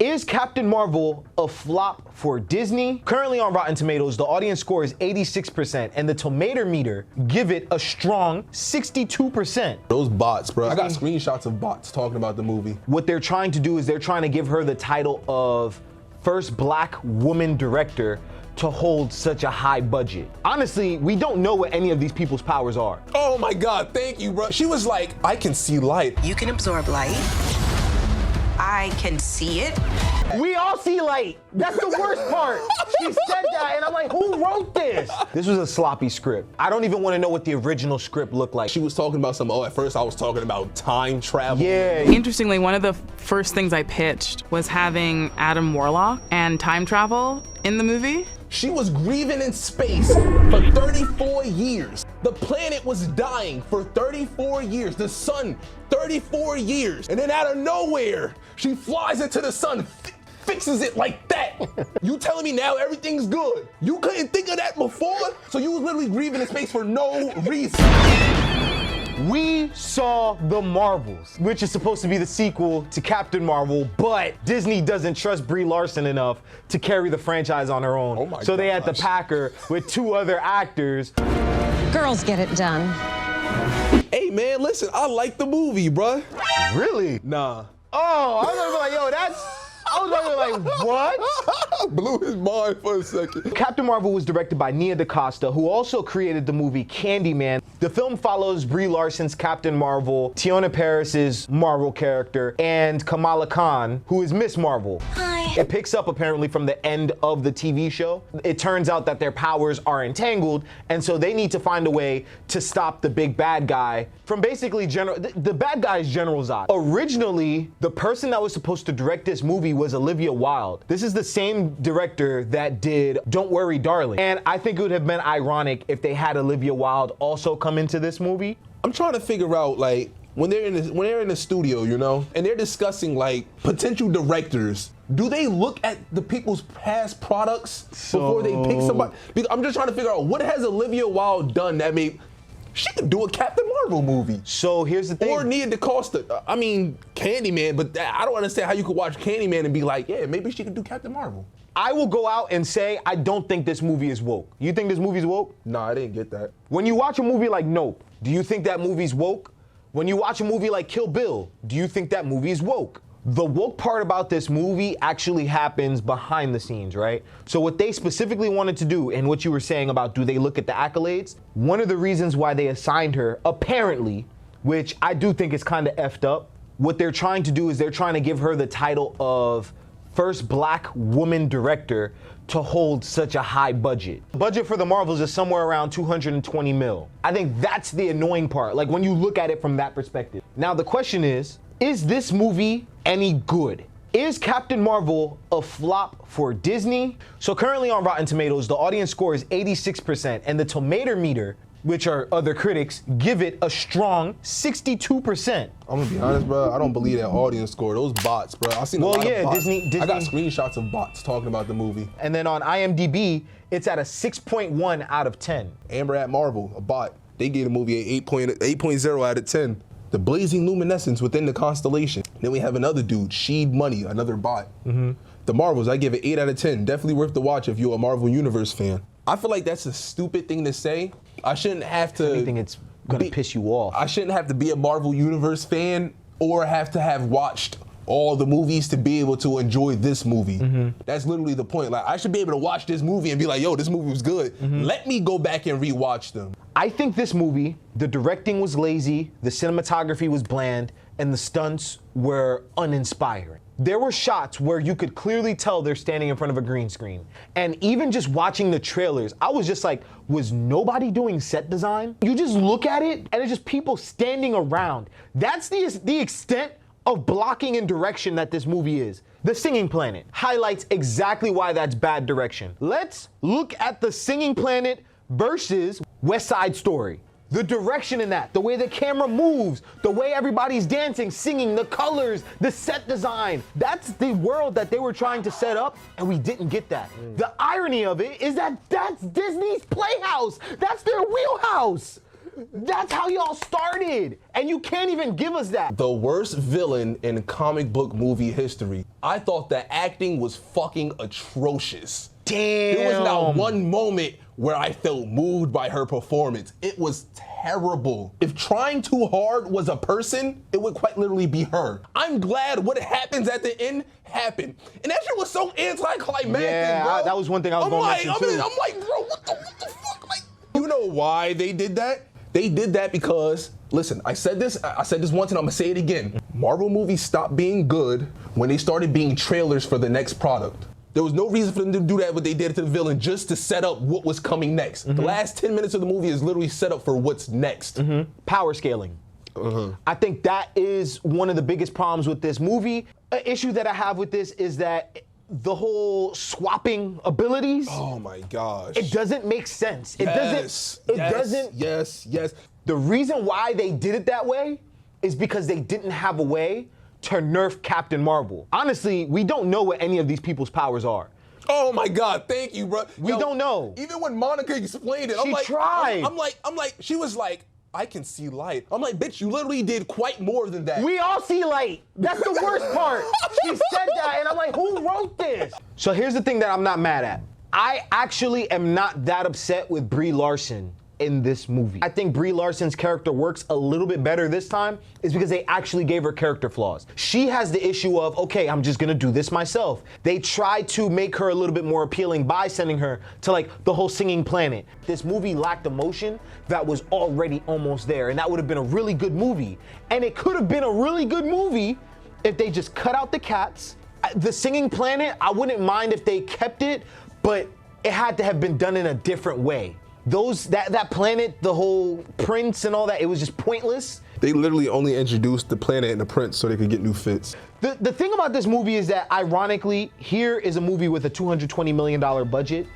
Is Captain Marvel a flop for Disney? Currently on Rotten Tomatoes, the audience score is 86% and the tomato meter give it a strong 62%. Those bots, bro. I got screenshots of bots talking about the movie. What they're trying to do is they're trying to give her the title of first black woman director to hold such a high budget. Honestly, we don't know what any of these people's powers are. Oh my God, thank you, bro. She was like, I can see light. You can absorb light. I can see it. We all see light. That's the worst part. She said that and I'm like, who wrote this? This was a sloppy script. I don't even want to know what the original script looked like. She was talking about at first I was talking about time travel. Yeah. Interestingly, one of the first things I pitched was having Adam Warlock and time travel in the movie. She was grieving in space for 34 years. The planet was dying for 34 years. The sun, 34 years. And then out of nowhere, she flies into the sun, fixes it like that. You telling me now everything's good? You couldn't think of that before? So you was literally grieving in space for no reason. We saw The Marvels, which is supposed to be the sequel to Captain Marvel, but Disney doesn't trust Brie Larson enough to carry the franchise on her own. Oh my so they had to gosh. pack her with two other actors. Girls get it done. Hey man, listen, I like the movie, bruh. Really? Nah. Oh, I was gonna be like, yo, I was gonna be like, what? Blew his mind for a second. Captain Marvel was directed by Nia DaCosta, who also created the movie Candyman. The film follows Brie Larson's Captain Marvel, Tiona Paris's Marvel character, and Kamala Khan, who is Miss Marvel. Hi. It picks up apparently from the end of the TV show. It turns out that their powers are entangled, and so they need to find a way to stop the big bad guy from basically the bad guy is General Zod. Originally, the person that was supposed to direct this movie was Olivia Wilde. This is the same director that did Don't Worry, Darling. And I think it would have been ironic if they had Olivia Wilde also come into this movie. I'm trying to figure out, like, when they're in the studio, you know, and they're discussing like potential directors, do they look at the people's past products before they pick somebody? Because I'm just trying to figure out, what has Olivia Wilde done that made she could do a Captain Marvel movie? So here's the thing. Or Nia DaCosta. I mean, Candyman, but I don't understand how you could watch Candyman and be like, yeah, maybe she could do Captain Marvel. I will go out and say I don't think this movie is woke. You think this movie's woke? Nah, I didn't get that. When you watch a movie like Nope, do you think that movie's woke? When you watch a movie like Kill Bill, do you think that movie is woke? The woke part about this movie actually happens behind the scenes, right? So what they specifically wanted to do, and what you were saying about do they look at the accolades, one of the reasons why they assigned her, apparently, which I do think is kind of effed up, what they're trying to do is they're trying to give her the title of first black woman director to hold such a high budget. The budget for the Marvels is somewhere around 220 mil. I think that's the annoying part, like when you look at it from that perspective. Now the question is this movie any good? Is Captain Marvel a flop for Disney? So currently on Rotten Tomatoes, the audience score is 86% and the tomato meter, which are other critics, give it a strong 62%. I'm gonna be honest, bro. I don't believe that audience score. Those bots, bro. I seen a lot of bots. Disney. I got screenshots of bots talking about the movie. And then on IMDb, it's at a 6.1 out of 10. Amber at Marvel, a bot. They gave the movie a 8.0 out of 10. The blazing luminescence within the constellation. Then we have another dude, Sheed Money, another bot. The Marvels, I give it 8 out of 10. Definitely worth the watch if you're a Marvel Universe fan. I feel like that's a stupid thing to say. I shouldn't have to. I think it's gonna piss you off. I shouldn't have to be a Marvel Universe fan or have to have watched all the movies to be able to enjoy this movie. That's literally the point. Like, I should be able to watch this movie and be like, yo, this movie was good. Let me go back and rewatch them. I think this movie, the directing was lazy, the cinematography was bland, and the stunts were uninspiring. There were shots where you could clearly tell they're standing in front of a green screen. And even just watching the trailers, I was just like, was nobody doing set design? You just look at it and it's just people standing around. That's the extent of blocking and direction that this movie is. The Singing Planet highlights exactly why that's bad direction. Let's look at The Singing Planet versus West Side Story. The direction in that, the way the camera moves, the way everybody's dancing, singing, the colors, the set design. That's the world that they were trying to set up, and we didn't get that. The irony of it is that that's Disney's Playhouse. That's their wheelhouse. That's how y'all started, and you can't even give us that. The worst villain in comic book movie history. I thought the acting was fucking atrocious. Damn. There was not one moment where I felt moved by her performance. It was terrible. If trying too hard was a person, it would quite literally be her. I'm glad what happens at the end happened. And that shit was so anticlimactic, Yeah, bro. that was one thing I was going to mention too. I'm like, bro, what the fuck? Like, you know why they did that? They did that because, listen, I said this once and I'm gonna say it again. Marvel movies stopped being good when they started being trailers for the next product. There was no reason for them to do that, what they did to the villain, just to set up what was coming next. The last 10 minutes of the movie is literally set up for what's next. Power scaling. I think that is one of the biggest problems with this movie. An issue that I have with this is that the whole swapping abilities. Oh my gosh. It doesn't make sense. It doesn't. Yes. The reason why they did it that way is because they didn't have a way to nerf Captain Marvel. Honestly, we don't know what any of these people's powers are. Oh my God, thank you, bro. We don't know. Even when Monica explained it, She tried. I'm like, she was like, I can see light. I'm like, bitch, you literally did quite more than that. We all see light. That's the worst part. She said that, and I'm like, who wrote this? So here's the thing that I'm not mad at. I actually am not that upset with Brie Larson in this movie. I think Brie Larson's character works a little bit better this time is because they actually gave her character flaws. She has the issue of, okay, I'm just gonna do this myself. They tried to make her a little bit more appealing by sending her to like the whole singing planet. This movie lacked emotion that was already almost there, and that would have been a really good movie. And it could have been a really good movie if they just cut out the cats. The singing planet, I wouldn't mind if they kept it, but it had to have been done in a different way. That planet, the whole prince and all that, it was just pointless. They literally only introduced the planet and the prince so they could get new fits. The thing about this movie is that, ironically, here is a movie with a $220 million budget,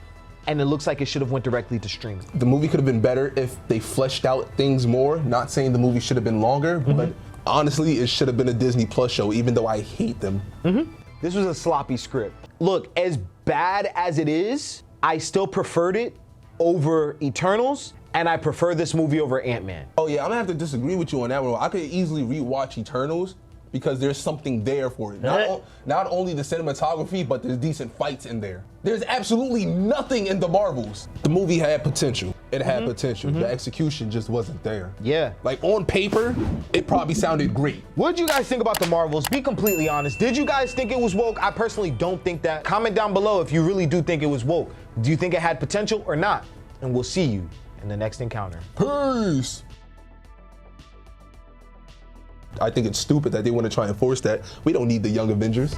and it looks like it should have went directly to streaming. The movie could have been better if they fleshed out things more. Not saying the movie should have been longer, but honestly, it should have been a Disney Plus show, even though I hate them. This was a sloppy script. Look, as bad as it is, I still preferred it over Eternals, and I prefer this movie over Ant-Man. Oh yeah, I'm gonna have to disagree with you on that one. I could easily rewatch Eternals because there's something there for it. Not only the cinematography, but there's decent fights in there. There's absolutely nothing in the Marvels. The movie had potential. It had potential. The execution just wasn't there. Yeah. Like on paper, it probably sounded great. What did you guys think about the Marvels? Be completely honest. Did you guys think it was woke? I personally don't think that. Comment down below if you really do think it was woke. Do you think it had potential or not? And we'll see you in the next encounter. Peace. I think it's stupid that they want to try and force that. We don't need the Young Avengers.